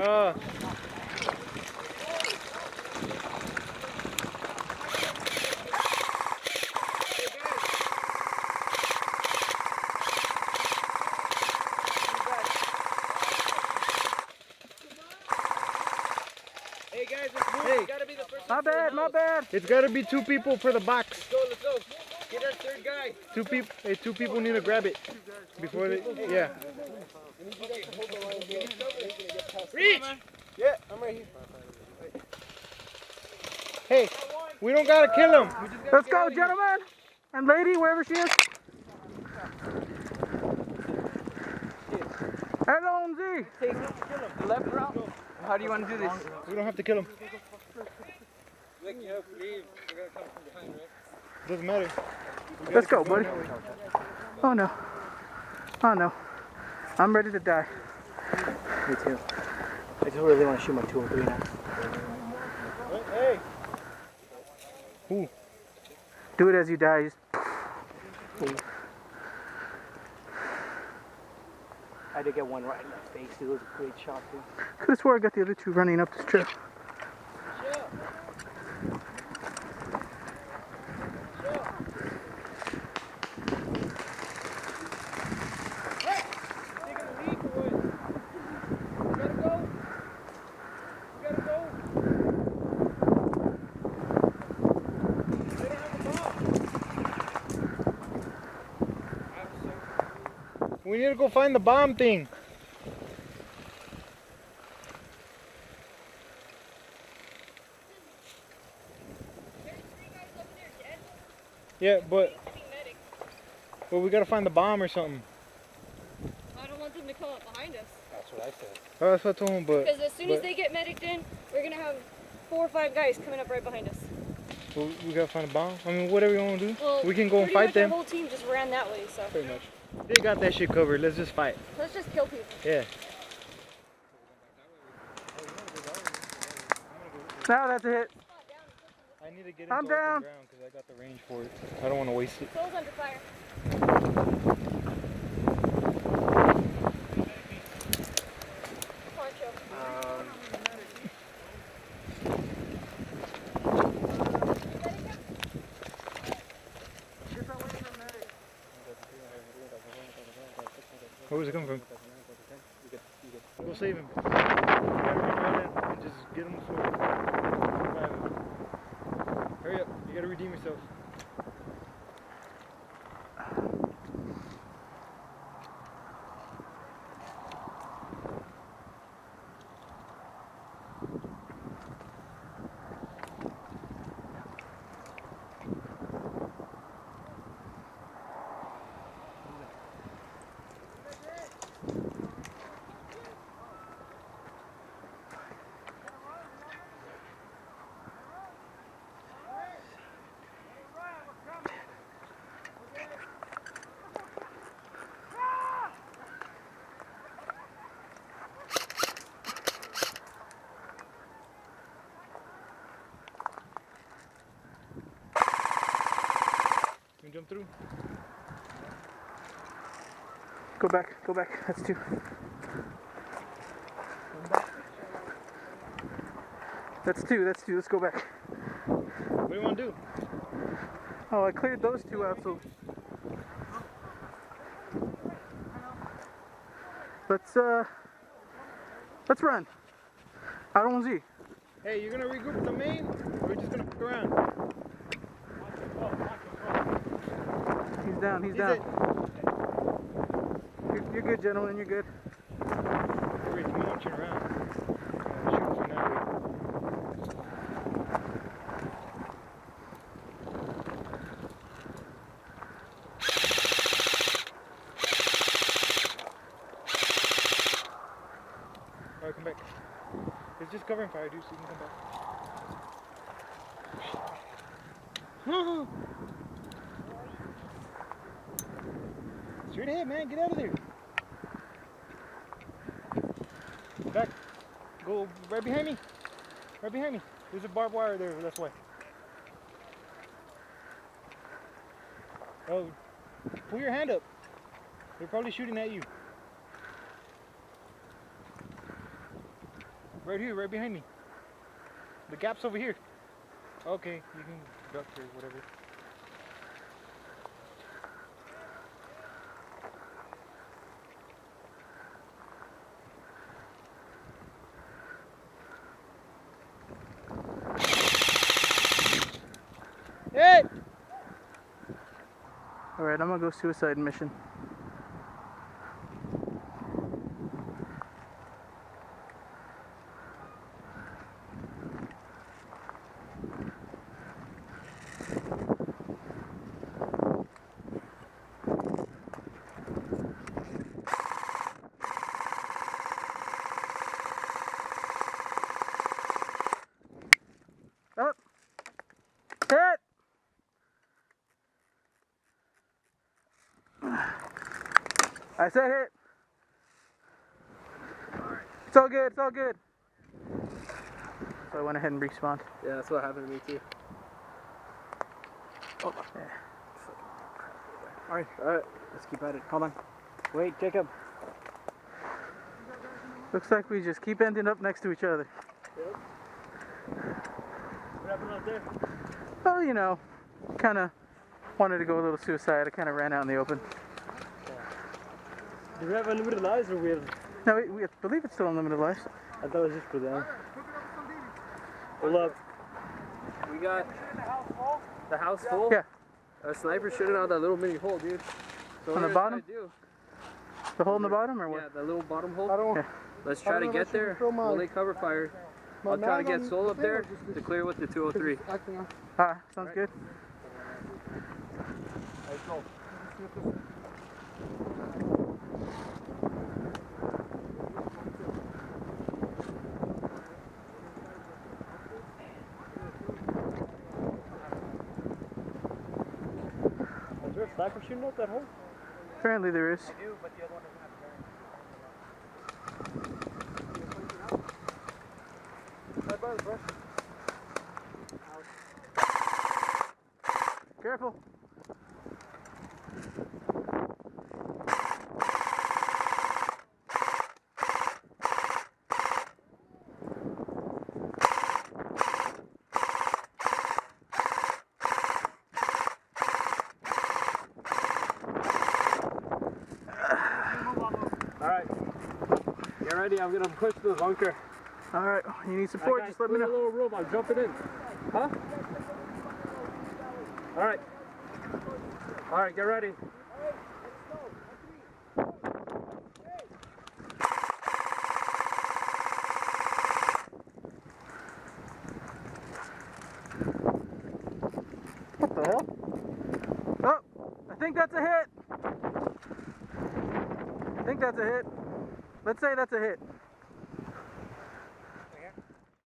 Hey guys, let's move. It's gotta be the first My bad, my bad. It's gotta be 2 people for the box. Let's go, let's go. Get our third guy. 2 people. Hey, 2 people need to grab it before they. Yeah. Reach! Yeah, I'm right here. Hey, we don't gotta kill him. Let's go, gentlemen and lady, wherever she is. Hello, MZ. Left round. How do you want to do this? We don't have to kill him. Like, you know, leave. We're gonna come from behind, right? Doesn't matter. Let's go, buddy. Oh no. Oh no. I'm ready to die. Me too. I just really want to shoot my 2 or 3 now. Hey. Who? Do it as you die. Just... I did get one right in the face. It was a great shot too. Could have swore I got the other 2 running up this trail. We need to go find the bomb thing. Yeah, but we gotta find the bomb or something. I don't want them to come up behind us. That's what I said. Oh, that's what I told him, but Because as soon as they get medicked in, we're going to have 4 or 5 guys coming up right behind us. we gotta find a bomb. I mean, whatever you want to do. Well, We can go and fight them. The whole team just ran that way, so. Pretty much. They got that shit covered. Let's just fight. Let's just kill people. Yeah. Now that's a hit. I need to get I'm into open down. ground because I got the range for it. I don't want to waste it. Soul's under fire. Come on, chill. Where was it coming from? Go save him. You gotta run in and just get him the sword. Revive him. Hurry up. You gotta redeem yourself. Can you jump through? Go back, go back. That's 2. That's 2, that's 2. Let's go back. What do you want to do? Oh, I cleared those 2 out, so let's run. I don't want Z. Hey, you're gonna regroup with the main, or we're just gonna fuck around? He's down, he's down. You're good, gentlemen, you're good. We're marching around. Shoot for now. Alright, come back. It's just covering fire, dude, so you can come back. Straight ahead, man. Get out of there. Back. Go right behind me. Right behind me. There's a barbed wire there. That's why. Oh, pull your hand up. They're probably shooting at you. Right here, right behind me. The gap's over here. Okay, you can duck or whatever. Hey! Alright, I'm gonna go suicide mission. Up! Hit! I said hit. It's all good, it's all good. So I went ahead and respawned. Yeah, that's what happened to me too. Oh, yeah. Alright, let's keep at it. Hold on. Wait, Jacob. Looks like we just keep ending up next to each other. What happened out there? Well, you know, kind of wanted to go a little suicide. I kind of ran out in the open. Do we have unlimited lives or we have... No, we believe it's still unlimited lives. I thought it was just for them. Hold up. We got the house full? Yeah. A sniper shooting out that little mini hole, dude. So On the bottom? The hole in the bottom or what? Yeah, that little bottom hole. Yeah. Let's try to get there. We'll lay cover fire. I'll try to get Soul up there to clear with the 203. Ah, sounds good. Is there a sniper shooting out that hole? Apparently there is. Careful. Alright. Get ready, I'm gonna push the bunker. Alright, you need support, just let me A know. little room, I'm jumping in. Huh? Alright. Alright, get ready. What the hell? Oh, I think that's a hit. I think that's a hit. Let's say that's a hit.